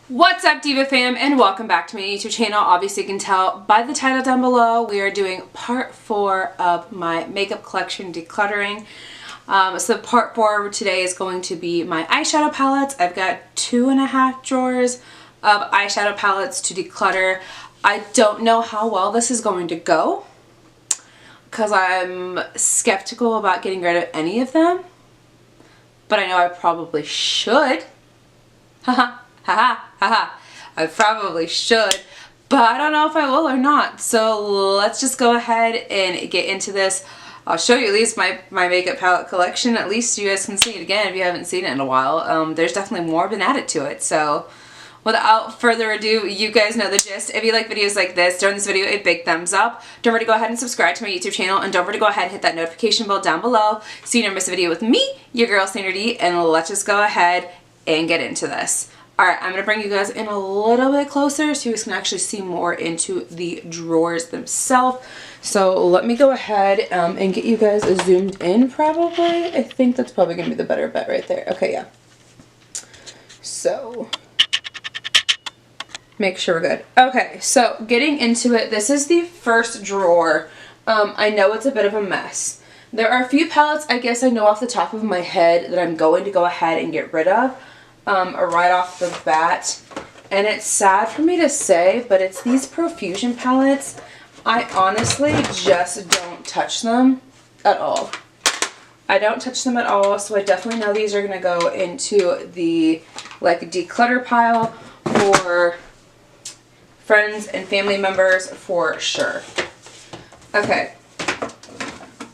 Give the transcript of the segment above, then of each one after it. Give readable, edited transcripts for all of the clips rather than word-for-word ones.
What's up, Diva fam, and welcome back to my YouTube channel. Obviously you can tell by the title down below we are doing part 4 of my makeup collection decluttering. So part 4 today is going to be my eyeshadow palettes. I've got 2.5 drawers of eyeshadow palettes to declutter. I don't know how well this is going to go because I'm skeptical about getting rid of any of them, but I know I probably should. Haha. Haha, haha, I probably should, but I don't know if I will or not. So let's just go ahead and get into this. I'll show you at least my makeup palette collection. At least you guys can see it again if you haven't seen it in a while. There's definitely more been added to it. So without further ado, you guys know the gist. If you like videos like this, during this video, a big thumbs up. Don't forget to go ahead and subscribe to my YouTube channel, and don't forget to go ahead and hit that notification bell down below so you never miss a video with me, your girl SANDRA, and let's just go ahead and get into this. Alright, I'm going to bring you guys in a little bit closer so you guys can actually see more into the drawers themselves. So let me go ahead and get you guys zoomed in probably. I think that's probably going to be the better bet right there. Okay, yeah. So, make sure we're good. Okay, so getting into it, this is the first drawer. I know it's a bit of a mess. There are a few palettes I guess I know off the top of my head that I'm going to go ahead and get rid of. Right off the bat, and it's sad for me to say, but it's these Profusion palettes. I honestly just don't touch them at all. I don't touch them at all, so I definitely know these are going to go into the like declutter pile for friends and family members for sure. Okay.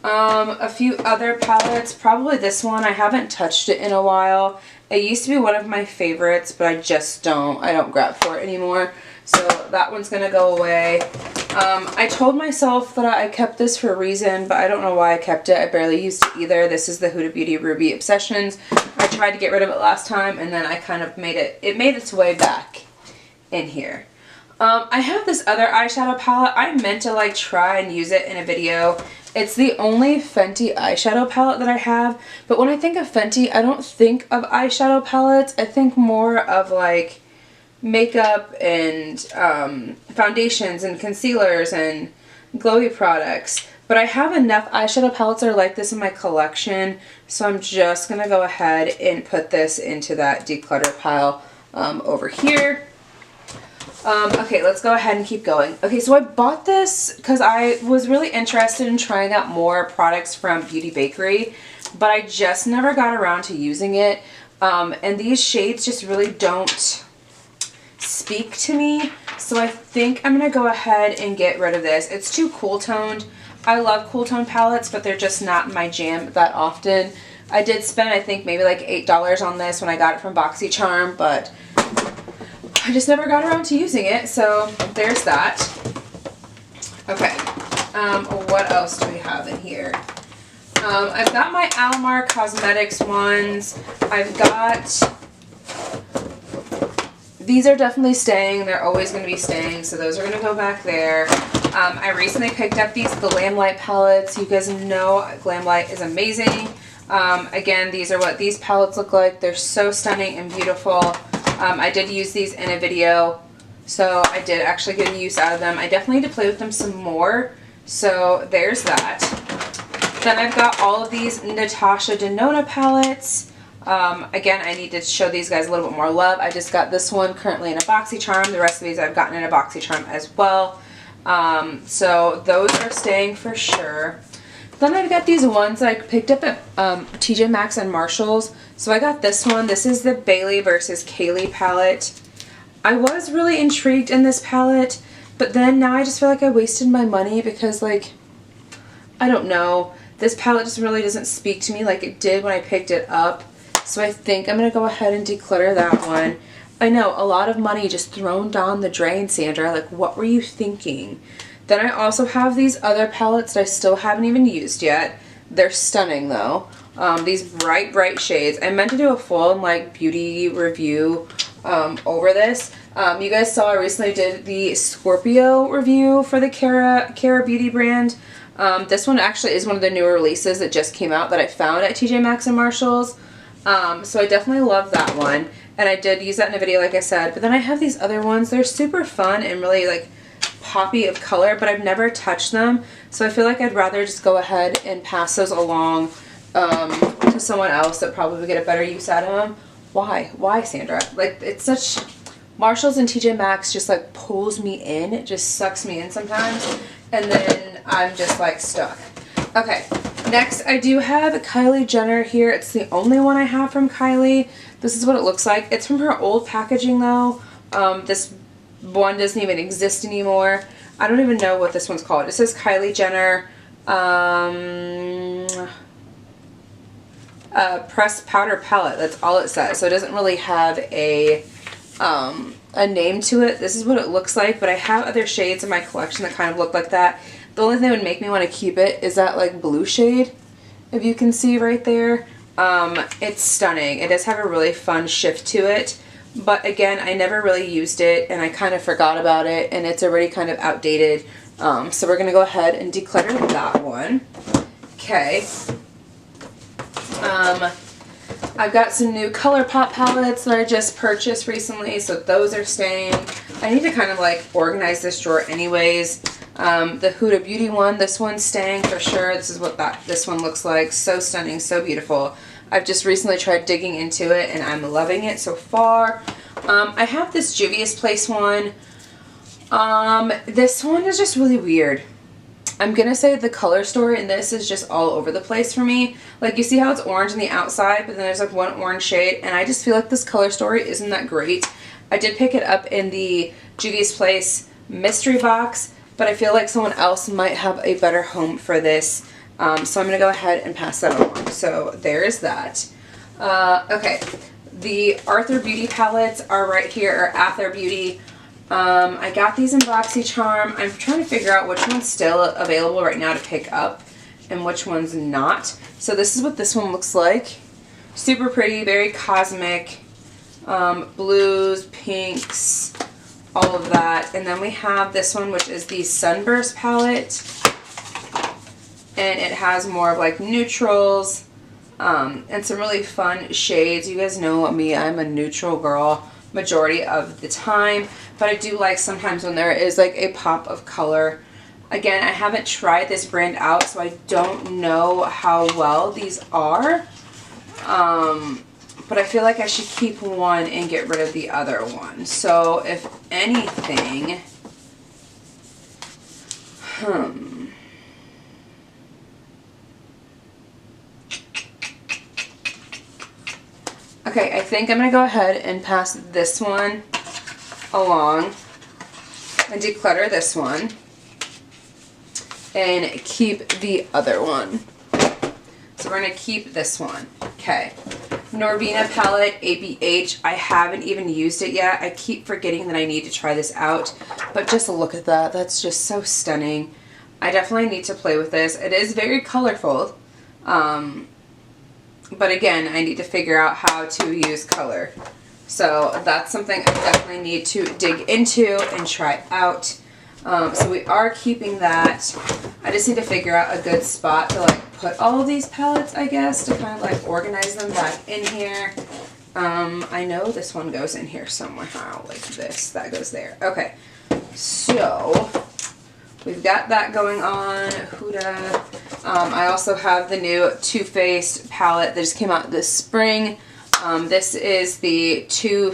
A few other palettes, probably this one. I haven't touched it in a while. It used to be one of my favorites, but I just don't grab for it anymore. So that one's going to go away. I told myself that I kept this for a reason, but I don't know why I kept it. I barely used it either. This is the Huda Beauty Ruby Obsessions. I tried to get rid of it last time, and then I kind of made its way back in here. I have this other eyeshadow palette. I meant to like try and use it in a video. It's the only Fenty eyeshadow palette that I have, but when I think of Fenty, I don't think of eyeshadow palettes. I think more of like makeup and foundations and concealers and glowy products. But I have enough eyeshadow palettes that are like this in my collection, so I'm just going to go ahead and put this into that declutter pile over here. Okay, let's go ahead and keep going. Okay, so I bought this because I was really interested in trying out more products from Beauty Bakery, but I just never got around to using it. And these shades just really don't speak to me, so I think I'm going to go ahead and get rid of this. It's too cool toned. I love cool tone palettes, but they're just not my jam that often. I did spend, I think, maybe like $8 on this when I got it from BOXY Charm, but I just never got around to using it, so there's that. Okay, what else do we have in here? I've got my Almar Cosmetics ones. I've got, these are definitely staying. They're always going to be staying, so those are going to go back there. I recently picked up these Glamlight palettes. You guys know Glamlight is amazing. Again, these are what these palettes look like. They're so stunning and beautiful. I did use these in a video, so I did actually get use out of them. I definitely need to play with them some more, so there's that. Then I've got all of these Natasha Denona palettes. Again, I need to show these guys a little bit more love. I just got this one currently in a BOXY Charm. The rest of these I've gotten in a BOXY Charm as well. So those are staying for sure. Then I've got these ones I picked up at TJ Maxx and Marshalls. So I got this one. This is the Bailey versus Kaylee palette. I was really intrigued in this palette, but then now I just feel like I wasted my money because, like, I don't know. This palette just really doesn't speak to me like it did when I picked it up. So I think I'm going to go ahead and declutter that one. I know, a lot of money just thrown down the drain, Sandra. Like, what were you thinking? Then I also have these other palettes that I still haven't even used yet. They're stunning though. These bright shades. I meant to do a full like beauty review over this. You guys saw I recently did the Scorpio review for the Cara Beauty brand. This one actually is one of the newer releases that just came out that I found at TJ Maxx and Marshalls. So I definitely love that one. and I did use that in a video like I said. But then I have these other ones. They're super fun and really like poppy of color, but I've never touched them, so I feel like I'd rather just go ahead and pass those along to someone else that probably would get a better use out of them. Why, Sandra? Like, it's such... Marshalls and TJ Maxx just like pulls me in. It just sucks me in sometimes, and then I'm just like stuck. Okay, next I do have Kylie Jenner here. It's the only one I have from Kylie. This is what it looks like. It's from her old packaging though. This one doesn't even exist anymore. I don't even know what this one's called. It says Kylie Jenner pressed powder palette. That's all it says. So it doesn't really have a name to it. This is what it looks like, but I have other shades in my collection that kind of look like that. The only thing that would make me want to keep it is that like blue shade, if you can see right there. It's stunning. It does have a really fun shift to it, but again, I never really used it and I kind of forgot about it, and it's already kind of outdated. So we're gonna go ahead and declutter that one. Okay. I've got some new ColourPop palettes that I just purchased recently, so those are staying. I need to kind of like organize this drawer anyways. The Huda Beauty one, this one's staying for sure. This is what this one looks like. So stunning, so beautiful. I've just recently tried digging into it and I'm loving it so far. I have this Juvia's Place one. This one is just really weird. I'm gonna say the color story in this is just all over the place for me. Like, you see how it's orange on the outside, but then there's like one orange shade, and I just feel like this color story isn't that great. I did pick it up in the Juvia's Place mystery box, but I feel like someone else might have a better home for this. So I'm gonna go ahead and pass that along. So there's that. Okay, the Arthur Beauty palettes are right here, or Arthur Beauty. I got these in BOXY Charm. I'm trying to figure out which one's still available right now to pick up and which one's not. So this is what this one looks like. Super pretty, very cosmic, blues, pinks, all of that. And then we have this one, which is the Sunburst palette, and it has more of like neutrals and some really fun shades. You guys know me, I'm a neutral girl majority of the time, but I do like sometimes when there is like a pop of color. Again, I haven't tried this brand out, so I don't know how well these are, but I feel like I should keep one and get rid of the other one. So if anything, okay, I think I'm going to go ahead and pass this one along and declutter this one and keep the other one. So we're going to keep this one. Okay. Norvina palette, ABH. I haven't even used it yet. I keep forgetting that I need to try this out, but just look at that. That's just so stunning. I definitely need to play with this. It is very colorful. But again, I need to figure out how to use color. So that's something I definitely need to dig into and try out. So we are keeping that. I just need to figure out a good spot to like put all of these palettes, I guess, to kind of like organize them back in here. I know this one goes in here somehow, like this. That goes there. Okay, so we've got that going on. Huda. I also have the new Too Faced palette that just came out this spring. This is the Too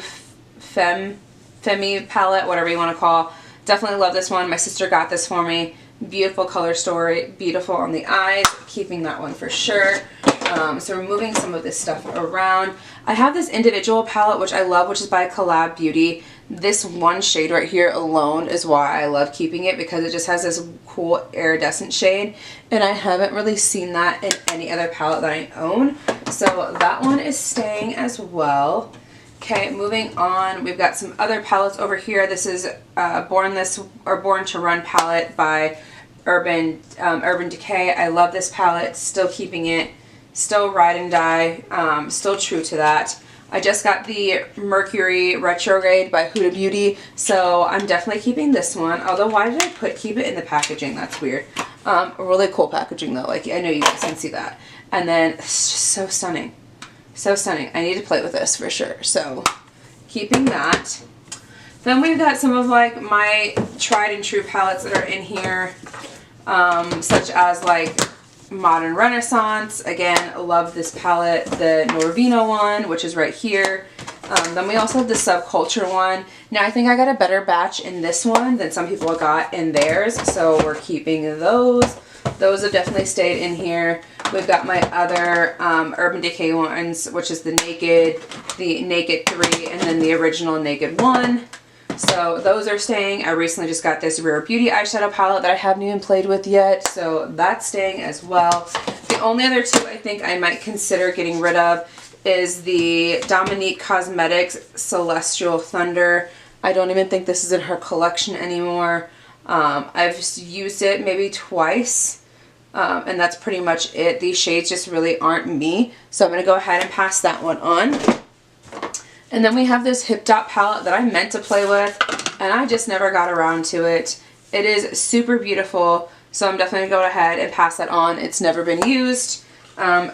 Femme palette, whatever you want to call. Definitely love this one. My sister got this for me. Beautiful color story, beautiful on the eyes. Keeping that one for sure. So we're moving some of this stuff around. I have this individual palette, which I love, which is by Collab Beauty. This one shade right here alone is why I love keeping it, because it just has this cool iridescent shade, and I haven't really seen that in any other palette that I own. So that one is staying as well. Okay, moving on, we've got some other palettes over here. This is Born to Run palette by Urban Decay. I love this palette, still keeping it, still ride and die, still true to that. I just got the Mercury Retrograde by Huda Beauty, so I'm definitely keeping this one. Although, why did I keep it in the packaging? That's weird. Really cool packaging though. Like, I know you guys can see that. And then it's just so stunning. So stunning. I need to play with this for sure. So keeping that. Then we've got some of like my tried and true palettes that are in here, such as like Modern Renaissance. Again, love this palette. The Norvina one, which is right here. Then we also have the Subculture one. Now I think I got a better batch in this one than some people got in theirs, so we're keeping those. Those have definitely stayed in here. We've got my other Urban Decay ones, which is the Naked 3, and then the original Naked 1. So those are staying. I recently just got this Rare Beauty eyeshadow palette that I haven't even played with yet, so that's staying as well. The only other two I think I might consider getting rid of is the Dominique Cosmetics Celestial Thunder. I don't even think this is in her collection anymore. I've used it maybe twice, and that's pretty much it. These shades just really aren't me, so I'm going to go ahead and pass that one on. And then we have this Hip Dot palette that I meant to play with, and I just never got around to it. It is super beautiful, so I'm definitely going to go ahead and pass that on. It's never been used.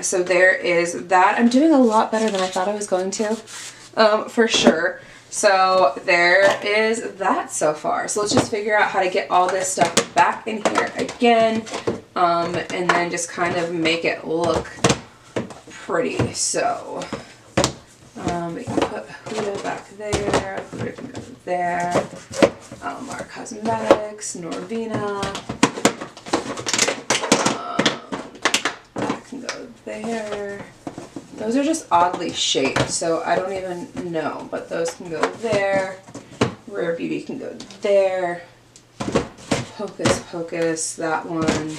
So there is that. I'm doing a lot better than I thought I was going to, for sure. So there is that so far. So let's just figure out how to get all this stuff back in here again, and then just kind of make it look pretty. So we can put Huda back there, Huda can go there, our Cosmetics, Norvina, that can go there. Those are just oddly shaped, so I don't even know, but those can go there. Rare Beauty can go there. Hocus Pocus, that one.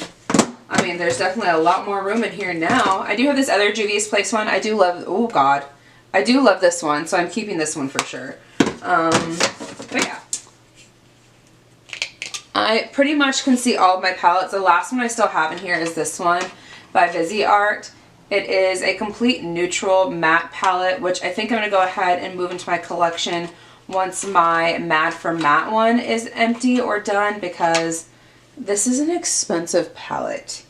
I mean, there's definitely a lot more room in here now. I do have this other Juvia's Place one. I do love, oh God. I do love this one, so I'm keeping this one for sure. But yeah. I pretty much can see all of my palettes. The last one I still have in here is this one by Viseart. It is a complete neutral matte palette, which I think I'm going to go ahead and move into my collection once my Mad for Matte one is empty or done, because this is an expensive palette.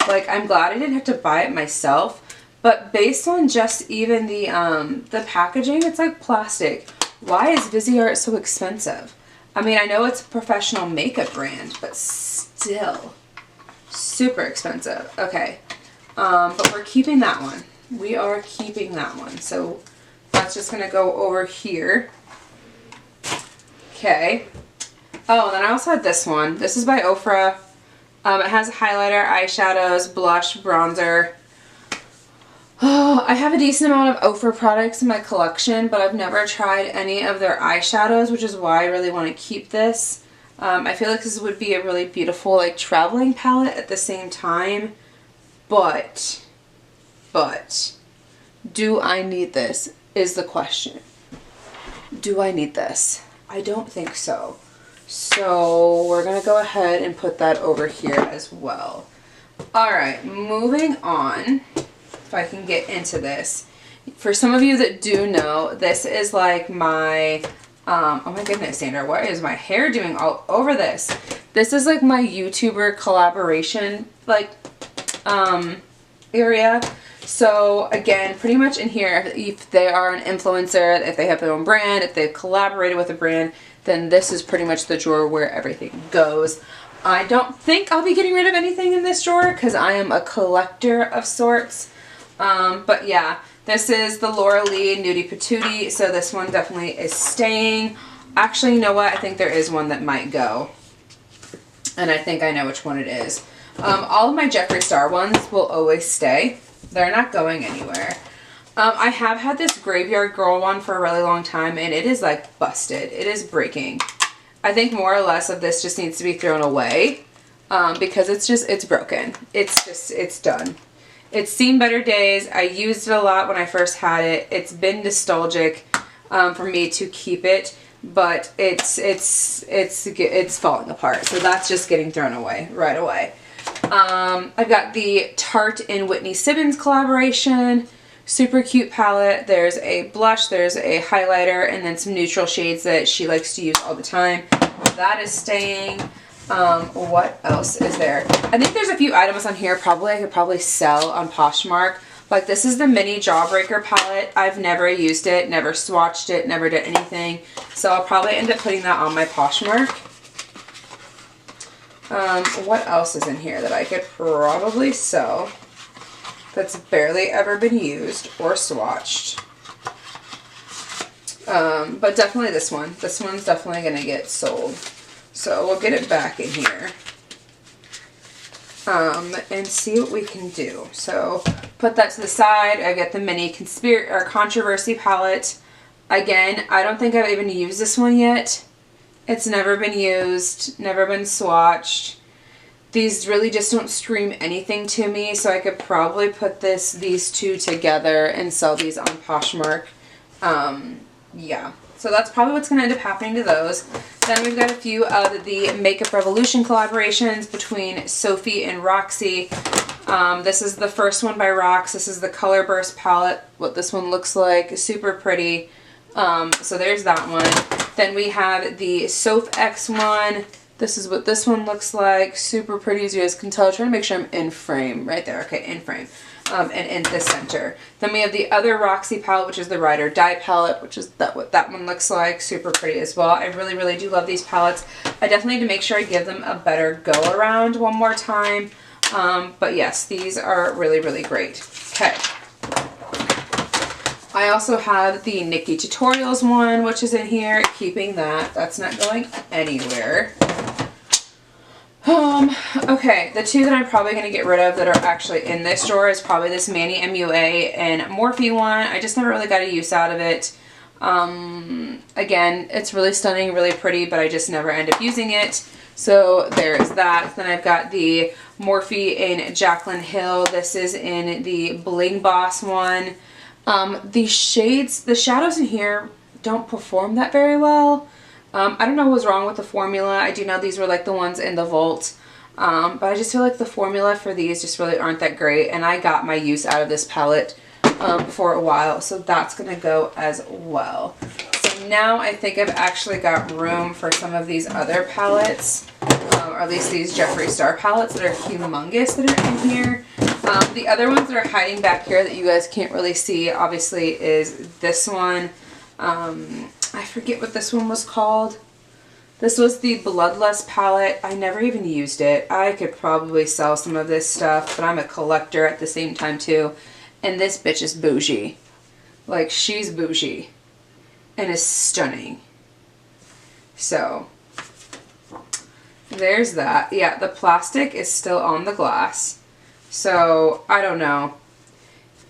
Like, I'm glad I didn't have to buy it myself, but based on just even the packaging, it's like plastic. Why is Viseart so expensive? I mean, I know it's a professional makeup brand, but still super expensive. Okay. But we're keeping that one. We are keeping that one. So that's just going to go over here. Okay. Oh, and then I also had this one. This is by Ofra. It has highlighter, eyeshadows, blush, bronzer. Oh, I have a decent amount of Ofra products in my collection, but I've never tried any of their eyeshadows, which is why I really want to keep this. I feel like this would be a really beautiful like traveling palette at the same time. But, do I need this is the question. Do I need this? I don't think so. So we're going to go ahead and put that over here as well. Alright, moving on. If I can get into this. For some of you that do know, this is like my, oh my goodness, Sandra, what is my hair doing all over this? This is like my YouTuber collaboration, like, area. So again, pretty much in here, if they are an influencer, if they have their own brand, if they've collaborated with a brand, then this is pretty much the drawer where everything goes. I don't think I'll be getting rid of anything in this drawer because I am a collector of sorts. But yeah, this is the Laura Lee Nudie Patootie, so this one definitely is staying. Actually, you know what? I think there is one that might go. And I think I know which one it is. All of my Jeffree Star ones will always stay. They're not going anywhere. I have had this Graveyard Girl one for a really long time, and it is like busted. It is breaking. I think more or less of this just needs to be thrown away because it's broken. It's done. It's seen better days. I used it a lot when I first had it. It's been nostalgic for me to keep it, but it's falling apart. So that's just getting thrown away right away. I've got the Tarte and Whitney Simmons collaboration. Super cute palette. There's a blush, there's a highlighter, and then some neutral shades that she likes to use all the time. That is staying. What else is there? I think there's a few items on here probably I could probably sell on Poshmark. Like, this is the mini Jawbreaker palette. I've never used it, never swatched it, never did anything. So I'll probably end up putting that on my Poshmark. What else is in here that I could probably sell that's barely ever been used or swatched? But definitely this one. This one's definitely going to get sold. So we'll get it back in here. And see what we can do. So put that to the side. I get the mini controversy palette. Again, I don't think I've even used this one yet. It's never been used, never been swatched. These really just don't scream anything to me, so I could probably put these two together and sell these on Poshmark. Yeah, so that's probably what's going to end up happening to those. Then we've got a few of the Makeup Revolution collaborations between Sophie and Roxy. This is the first one by Rox. This is the Color Burst palette, what this one looks like. Super pretty. So there's that one. Then we have the Soph X one. This is what this one looks like. Super pretty, as you guys can tell. I'm trying to make sure I'm in frame. Right there. Okay, in frame. And in the center. Then we have the other Roxy palette, which is the Ride or Die palette, which is what that one looks like. Super pretty as well. I really, really do love these palettes. I definitely need to make sure I give them a better go around one more time. But yes, these are really, really great. Okay. I also have the Nikki Tutorials one, which is in here. Keeping that. That's not going anywhere. Okay, the two that I'm probably going to get rid of that are actually in this drawer is probably this Manny MUA and Morphe one. I just never really got a use out of it. Again, it's really stunning, really pretty, but I just never end up using it. So there's that. Then I've got the Morphe in Jaclyn Hill. This is in the Bling Boss one. The shades, the shadows in here don't perform that very well. I don't know what was wrong with the formula. I do know these were like the ones in the vault. But I just feel like the formula for these just really aren't that great. And I got my use out of this palette for a while. So that's going to go as well. So now I think I've actually got room for some of these other palettes. Or at least these Jeffree Star palettes that are humongous that are in here. The other ones that are hiding back here that you guys can't really see, obviously, is this one. I forget what this one was called. This was the Bloodlust palette. I never even used it. I could probably sell some of this stuff, but I'm a collector at the same time too. And this bitch is bougie. Like, she's bougie. And is stunning. So, there's that. Yeah, the plastic is still on the glass. So, I don't know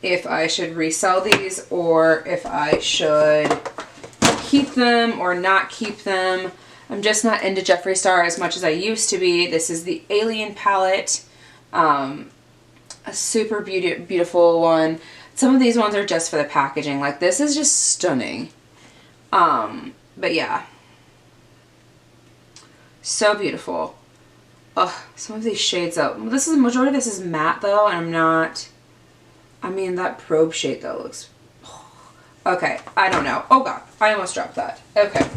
if I should resell these or if I should keep them or not keep them. I'm just not into Jeffree Star as much as I used to be. This is the Alien palette. A super beautiful one. Some of these ones are just for the packaging. Like, this is just stunning. But yeah. So beautiful. Ugh, some of these shades though. The majority of this is matte though, and I'm not. I mean, that probe shade though looks. Okay, I don't know. Oh god, I almost dropped that. Okay,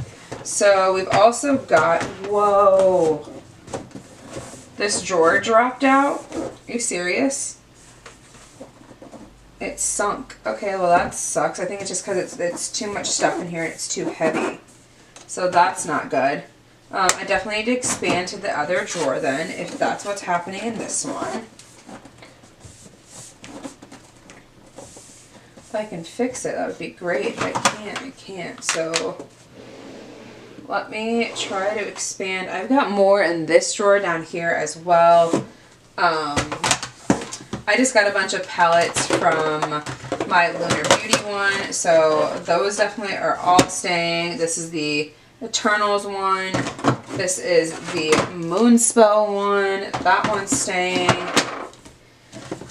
so we've also got, whoa, this drawer dropped out. Are you serious? It sunk. Okay, well that sucks. I think it's just because it's too much stuff in here and it's too heavy. So that's not good. I definitely need to expand to the other drawer then, if that's what's happening in this one. If I can fix it, that would be great. If I can't, I can't. So let me try to expand. I've got more in this drawer down here as well. I just got a bunch of palettes from my Lunar Beauty one, so those definitely are all staying. This is the Eternals one. This is the Moonspell one. That one's staying.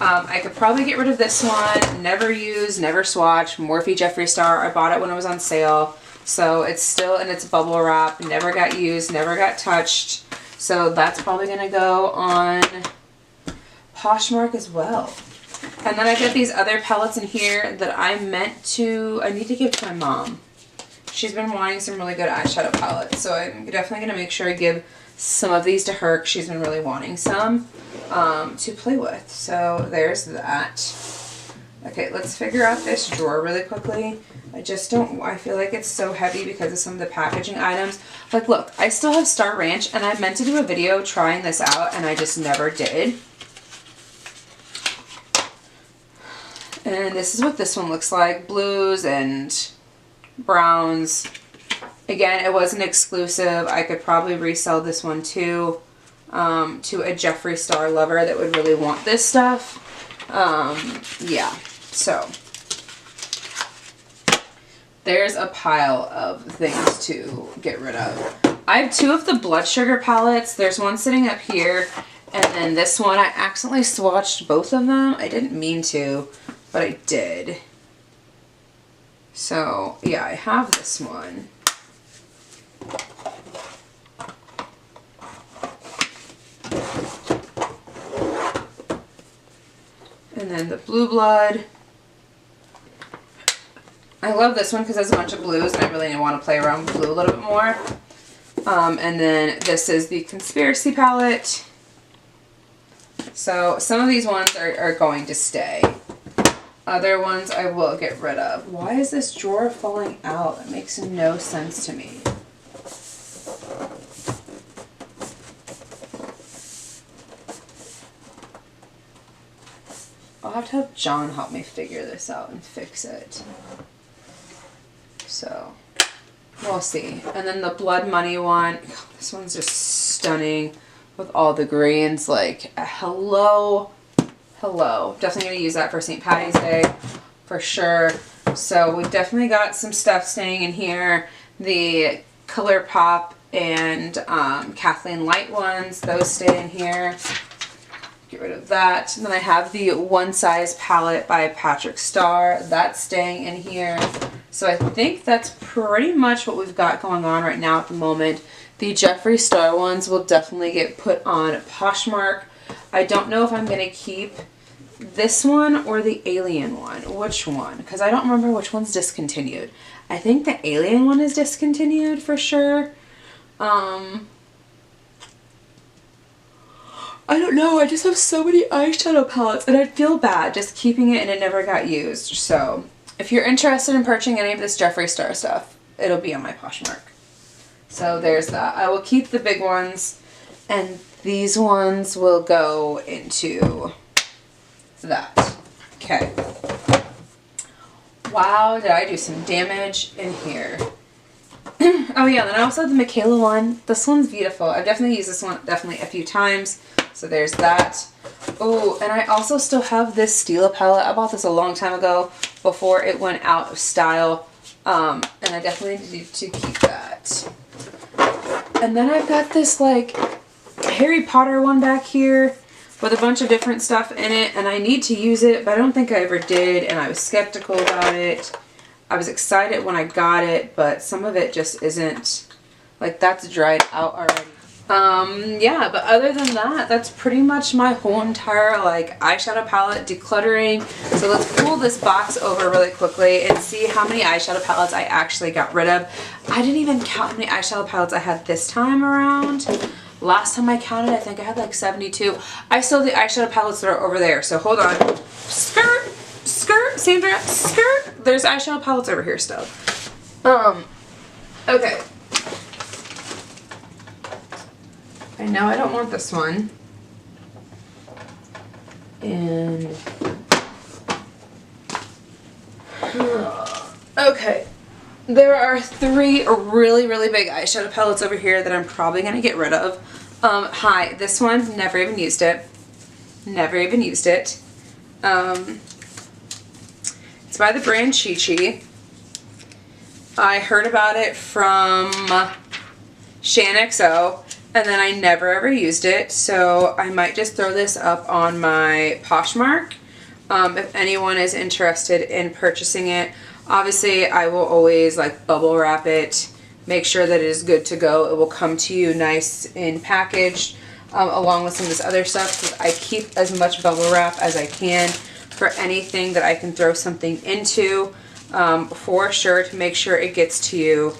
I could probably get rid of this one. Never used, never swatched. Morphe Jeffree Star. I bought it when it was on sale. So it's still in its bubble wrap. Never got used, never got touched. So that's probably going to go on Poshmark as well. And then I got these other palettes in here that I need to give to my mom. She's been wanting some really good eyeshadow palettes. So I'm definitely going to make sure I give some of these to her because she's been really wanting some to play with. So there's that. Okay, let's figure out this drawer really quickly. I just don't, I feel like it's so heavy because of some of the packaging items. Like, look, I still have Star Ranch, and I meant to do a video trying this out, and I just never did. And this is what this one looks like. Blues and browns. Again, it wasn't exclusive. I could probably resell this one too, to a Jeffree Star lover that would really want this stuff. Yeah, so there's a pile of things to get rid of. I have 2 of the blood sugar palettes. There's one sitting up here, and then this one, I accidentally swatched both of them. I didn't mean to, but I did. So yeah, I have this one. And then the blue blood. I love this one because there's a bunch of blues, and I really want to play around with blue a little bit more. And then this is the Conspiracy palette. So some of these ones are going to stay. Other ones I will get rid of. Why is this drawer falling out? It makes no sense to me. I'll have to have John help me figure this out and fix it. So, we'll see. And then the Blood Money one. This one's just stunning with all the greens. Like, hello. Hello. Definitely going to use that for St. Patty's Day for sure. So, we've definitely got some stuff staying in here. The ColourPop and Kathleen Light ones. Those stay in here. Get rid of that. And then I have the One Size palette by Patrick Starr. That's staying in here. So I think that's pretty much what we've got going on right now at the moment. The Jeffree Star ones will definitely get put on Poshmark. I don't know if I'm going to keep this one or the Alien one. Which one? Because I don't remember which one's discontinued. I think the Alien one is discontinued for sure. I don't know, I just have so many eyeshadow palettes and I'd feel bad just keeping it and it never got used. So if you're interested in purchasing any of this Jeffree Star stuff, it'll be on my Poshmark. So there's that. I will keep the big ones and these ones will go into that. Okay. Wow, did I do some damage in here. Oh yeah, then I also have the Michaela one. This one's beautiful. I've definitely used this one definitely a few times. So there's that. Oh, and I also still have this Stila palette. I bought this a long time ago before it went out of style. And I definitely need to keep that. And then I've got this like Harry Potter one back here with a bunch of different stuff in it. And I need to use it, but I don't think I ever did. And I was skeptical about it. I was excited when I got it, but some of it just isn't, like that's dried out already. Yeah, but other than that, that's pretty much my whole entire like eyeshadow palette decluttering. So let's pull this box over really quickly and see how many eyeshadow palettes I actually got rid of. I didn't even count how many eyeshadow palettes I had this time around. Last time I counted, I think I had like 72. I still have the eyeshadow palettes that are over there, so hold on. Skirt! Skirt, Sandra, skirt. There's eyeshadow palettes over here still. Okay. I know I don't want this one. And okay. There are 3 really, really big eyeshadow palettes over here that I'm probably gonna get rid of. Hi, this one, never even used it. Never even used it. It's by the brand Chi Chi. I heard about it from ShanXO, and then I never ever used it, so I might just throw this up on my Poshmark if anyone is interested in purchasing it. Obviously, I will always like bubble wrap it, make sure that it is good to go. It will come to you nice and packaged along with some of this other stuff, because I keep as much bubble wrap as I can for anything that I can throw something into, for sure, to make sure it gets to you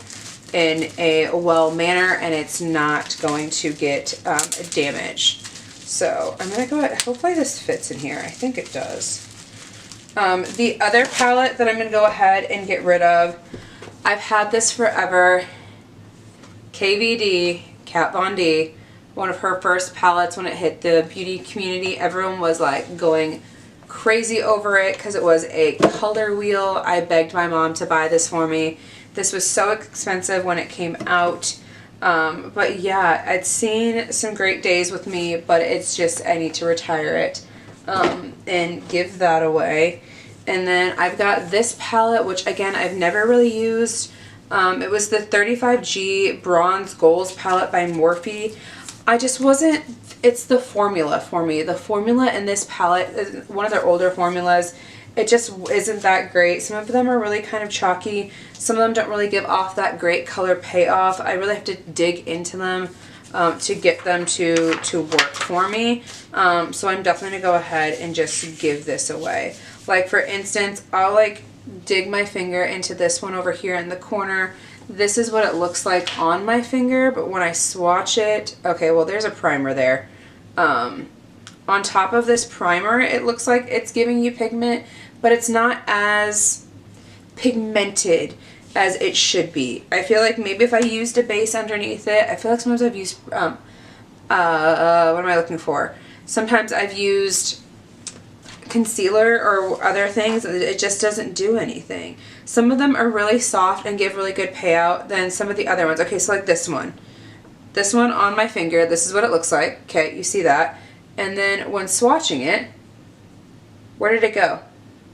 in a well manner and it's not going to get damaged. So I'm gonna go ahead, hopefully this fits in here. I think it does. The other palette that I'm going to go ahead and get rid of, I've had this forever. KVD, Kat Von D, one of her first palettes when it hit the beauty community. Everyone was like going crazy over it because it was a color wheel. I begged my mom to buy this for me. This was so expensive when it came out. But yeah, I'd seen some great days with me, but it's just, I need to retire it and give that away. And then I've got this palette, which again, I've never really used. It was the 35G Bronze Goals palette by Morphe. I just wasn't, it's the formula for me. The formula in this palette is one of their older formulas. It just isn't that great. Some of them are really kind of chalky. Some of them don't really give off that great color payoff. I really have to dig into them to get them to work for me. So I'm definitely going to go ahead and just give this away. Like for instance, I'll like dig my finger into this one over here in the corner. This is what it looks like on my finger, but when I swatch it, okay, well there's a primer there. On top of this primer, it looks like it's giving you pigment, but it's not as pigmented as it should be. I feel like maybe if I used a base underneath it, I feel like sometimes I've used, what am I looking for? Sometimes I've used concealer or other things, it just doesn't do anything. Some of them are really soft and give really good payout than some of the other ones. Okay, so like this one on my finger, this is what it looks like. Okay, you see that. And then when swatching it, where did it go?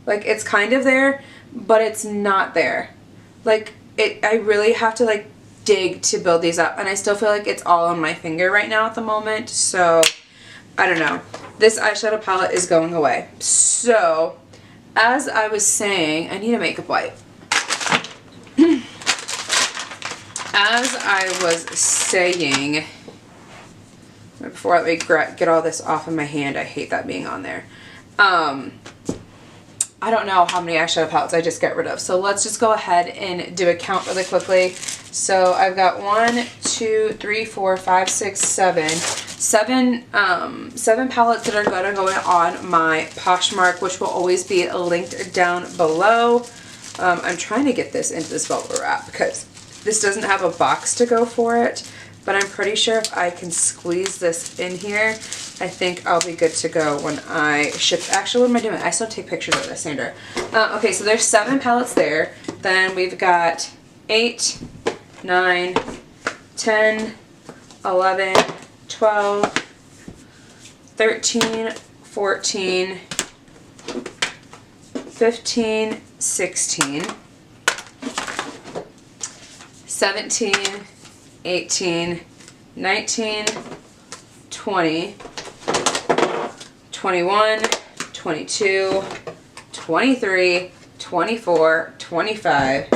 Like it's kind of there, but it's not there. Like I really have to like dig to build these up, and I still feel like it's all on my finger right now at the moment. So I don't know. This eyeshadow palette is going away. So as I was saying, I need a makeup wipe. As I was saying, before I get all this off of my hand, I hate that being on there. I don't know how many eyeshadow palettes I just get rid of. So let's just go ahead and do a count really quickly. So I've got 1, 2, 3, 4, 5, 6, 7. Seven palettes that are going to go on my Poshmark, which will always be linked down below. I'm trying to get this into this bubble wrap because this doesn't have a box to go for it, but I'm pretty sure if I can squeeze this in here, I think I'll be good to go when I ship. Actually, what am I doing? I still take pictures of this, Sandra. Okay, so there's 7 palettes there. Then we've got 8, 9, 10, 11, 12, 13, 14, 15, 16, 17, 18, 19, 20, 21, 22, 23, 24, 25,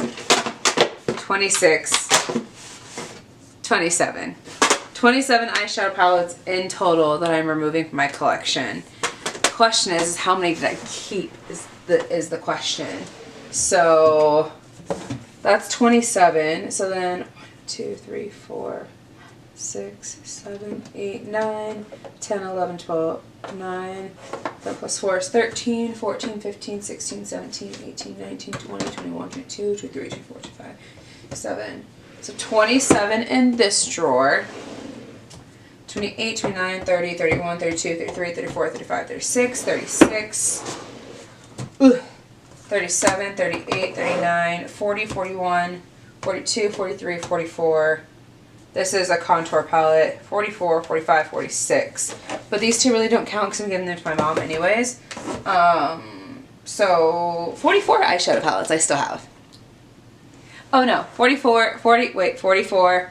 26, 27. 27 eyeshadow palettes in total that I'm removing from my collection. The question is how many did I keep is the question. So that's 27. So then 1, 2, 3, 4, 6, 7, 8, 9, 10, 11, 12, 9, 10 plus 4 is 13, 14, 15, 16, 17, 18, 19, 20, 21, 22, 23, 24, 25, 7. So 27 in this drawer. 28, 29, 30, 31, 32, 33, 34, 35, 36, 36, 37, 38, 39, 40, 41, 42, 43, 44. This is a contour palette, 44, 45, 46. But these two really don't count because I'm giving them to my mom anyways. So 44 eyeshadow palettes I still have. Oh no, 44, 45,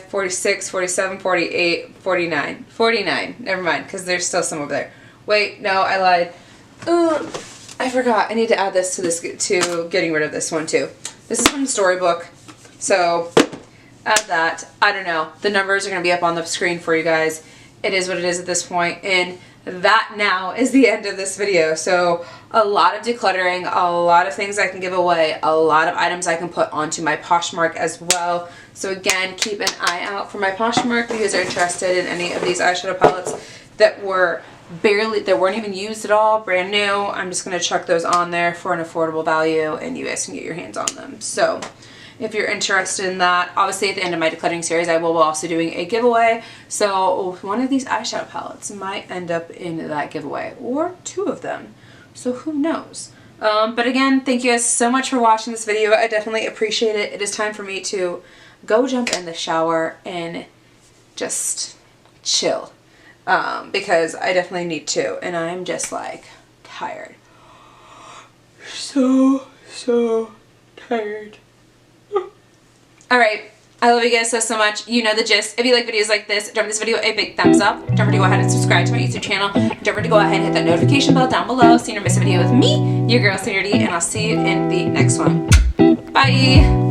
46, 47, 48, 49. 49. Never mind, because there's still some over there. Wait, no, I lied. I forgot. I need to add this to getting rid of this one too. This is from Storybook. So add that. I don't know. The numbers are going to be up on the screen for you guys. It is what it is at this point. And that now is the end of this video. So a lot of decluttering, a lot of things I can give away, a lot of items I can put onto my Poshmark as well. So again, keep an eye out for my Poshmark if you guys are interested in any of these eyeshadow palettes that were barely, they weren't even used at all, brand new. I'm just going to chuck those on there for an affordable value, and you guys can get your hands on them. So if you're interested in that, obviously at the end of my decluttering series, I will also doing a giveaway. So one of these eyeshadow palettes might end up in that giveaway, or 2 of them. So who knows? But again, thank you guys so much for watching this video. I definitely appreciate it. It is time for me to go jump in the shower and just chill. Because I definitely need to, and I'm just like tired. So tired. Alright, I love you guys so much. You know the gist. If you like videos like this, don't give this video a big thumbs up. Don't forget to go ahead and subscribe to my YouTube channel. Don't forget to go ahead and hit that notification bell down below so you don't miss a video with me, your girl SANDRA, and I'll see you in the next one. Bye!